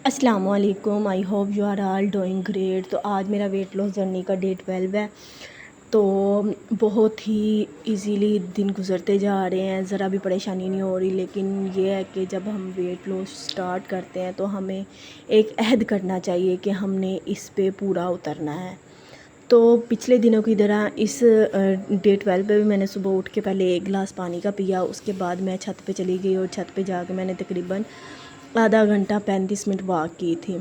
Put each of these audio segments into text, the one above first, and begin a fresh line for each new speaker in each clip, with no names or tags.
अस्सलामुअलैकुम, I hope you are all doing great. तो आज मेरा वेट लॉस जर्नी का डे 12 है। तो बहुत ही इजीली दिन गुजरते जा रहे हैं, ज़रा भी परेशानी नहीं हो रही। लेकिन ये है कि जब हम वेट लॉस स्टार्ट करते हैं तो हमें एक अहद करना चाहिए कि हमने इस पे पूरा उतरना है। तो पिछले दिनों की तरह इस डे 12 पे भी मैंने सुबह उठ के पहले एक गिलास पानी का पिया। उसके बाद मैं छत पे चली गई और छत पे जाके मैंने तकरीबन आधा घंटा 35 मिनट वॉक की थी।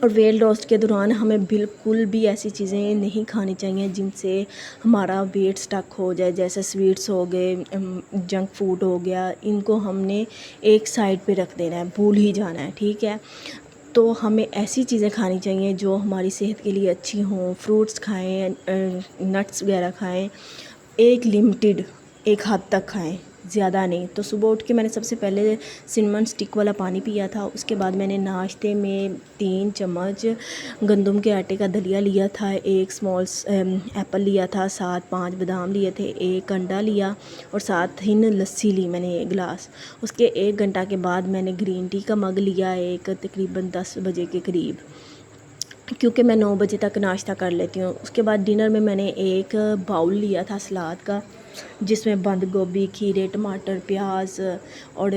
और वेट लॉस के दौरान हमें बिल्कुल भी ऐसी चीज़ें नहीं खानी चाहिए जिनसे हमारा वेट स्टक हो जाए, जैसे स्वीट्स हो गए, जंक फूड हो गया। इनको हमने एक साइड पे रख देना है, भूल ही जाना है, ठीक है। तो हमें ऐसी चीज़ें खानी चाहिए जो हमारी सेहत के लिए अच्छी हों। फ्रूट्स खाएं, नट्स वगैरह खाएं, एक लिमिटेड, एक हद तक खाएं, ज़्यादा नहीं। तो सुबह उठ के मैंने सबसे पहले सिनेमन स्टिक वाला पानी पिया था। उसके बाद मैंने नाश्ते में 3 चम्मच गंदम के आटे का दलिया लिया था, एक स्मॉल एप्पल लिया था, साथ 5 बादाम लिए थे, एक अंडा लिया और साथ ही लस्सी ली मैंने 1 गिलास। उसके 1 घंटा के बाद मैंने ग्रीन टी का मग लिया, एक तकरीबन 10 बजे के करीब, क्योंकि मैं 9 बजे तक नाश्ता कर लेती हूँ। उसके बाद डिनर में मैंने एक बाउल लिया था सलाद का, जिसमें बंद गोभी, खीरे, टमाटर, प्याज और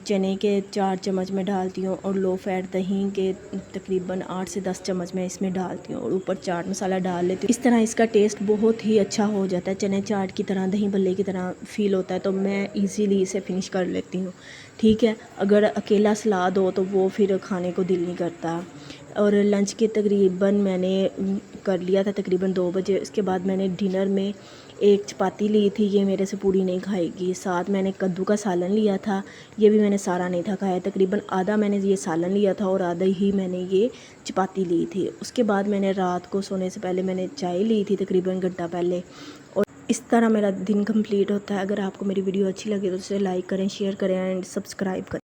चने के 4 चम्मच मैं डालती हूँ और लो फैट दही के तकरीबन 8 से 10 चम्मच मैं इसमें डालती हूँ और ऊपर चाट मसाला डाल लेती हूँ। इस तरह इसका टेस्ट बहुत ही अच्छा हो जाता है, चने चाट की तरह, दही भल्ले की तरह फ़ील होता है। तो मैं इजीली इसे फिनिश कर लेती हूँ, ठीक है। अगर अकेला सलाद हो तो वो फिर खाने को दिल नहीं करता। और लंच के तकरीबन मैंने कर लिया था तकरीबन 2 बजे। उसके बाद मैंने डिनर में एक चपाती ली थी, ये मेरे से पूरी नहीं खाएगी। साथ मैंने कद्दू का सालन लिया था, ये भी मैंने सारा नहीं था खाया। तकरीबन आधा मैंने ये सालन लिया था और आधा ही मैंने ये चपाती ली थी। उसके बाद मैंने रात को सोने से पहले मैंने चाय ली थी तकरीबन घंटा पहले। और इस तरह मेरा दिन कंप्लीट होता है। अगर आपको मेरी वीडियो अच्छी लगे तो उसे लाइक करें, शेयर करें एंड सब्सक्राइब करें।